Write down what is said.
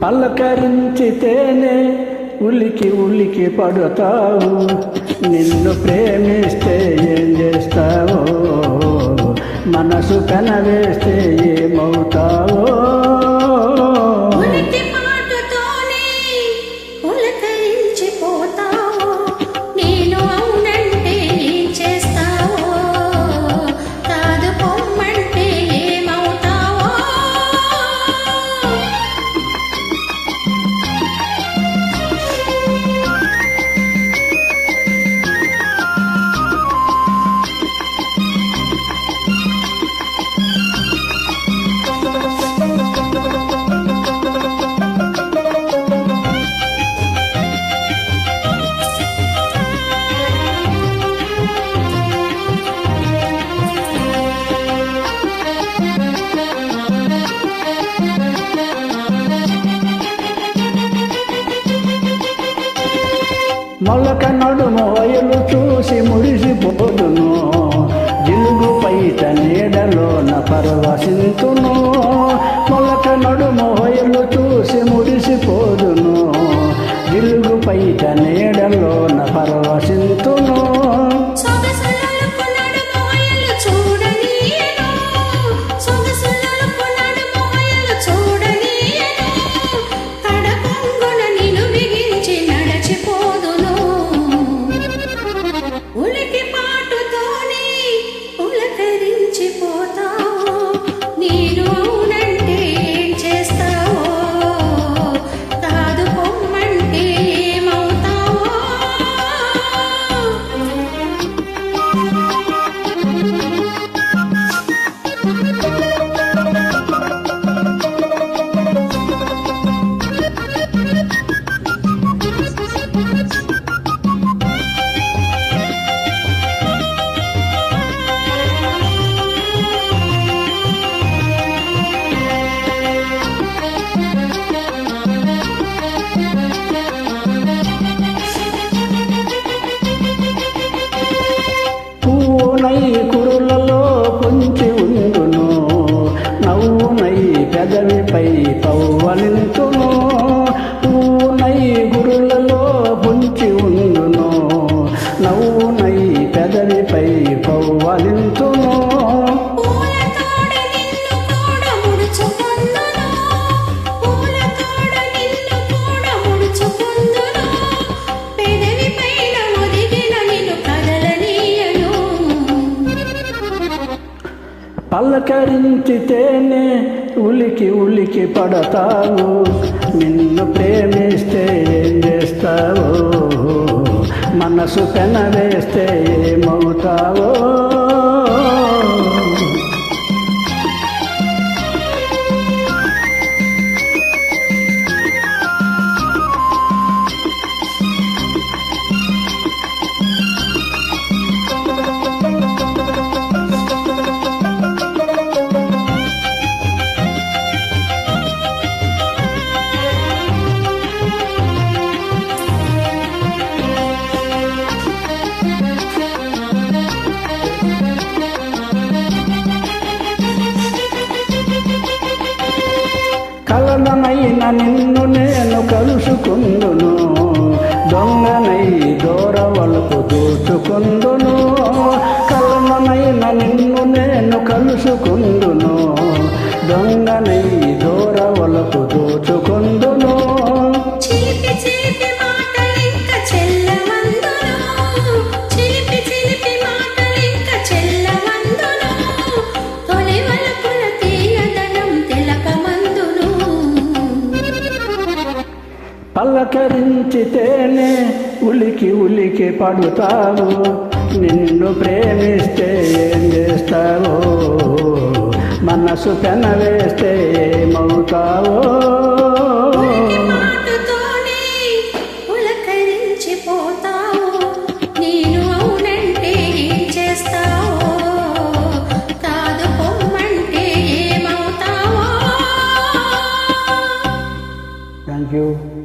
పలకరించితేనే ఉలికి ఉలికి పడతావు, నిన్ను ప్రేమిస్తే ఏం చేస్తావో, మనసు పెనవేస్తే ఏమవుతావో. మొలక నడుమోయలు చూసి మురిసిపోదును, జిలుగు పైట నీడలోన పరవశింతును. మొలక నడుమోయలు చూసి మురిసిపోదును, జిలుగు పైట నీడలోన పరవశింతును. కురులలో పొంచి ఉండును, నవ్వునై పెదవిపై పవ్వలింతును. పూనై గురులలో పొంచి ఉండును, నవ్వునై పెదవిపై పవ్వలింతును. పలకరించితేనే ఉలికి ఉలికి పడతావు, నిన్ను ప్రేమిస్తే ఏం చేస్తావో, మనసు పెనవేస్తే ఏమవుతావో. కలనైన నిన్ను నేను కలుసుకుందును, దొంగనై దూరవలకు దోచుకుందును. కలనైన నిన్ను నేను కలుసుకుందును, దొంగనై దూరవలకు దోచుకుందును. పలకరించితేనే ఉలికి ఉలికి పడుతావు, నిన్ను ప్రేమిస్తే ఏం చేస్తావో, మనసు పెనవేస్తే ఏమవుతావో. Thank you.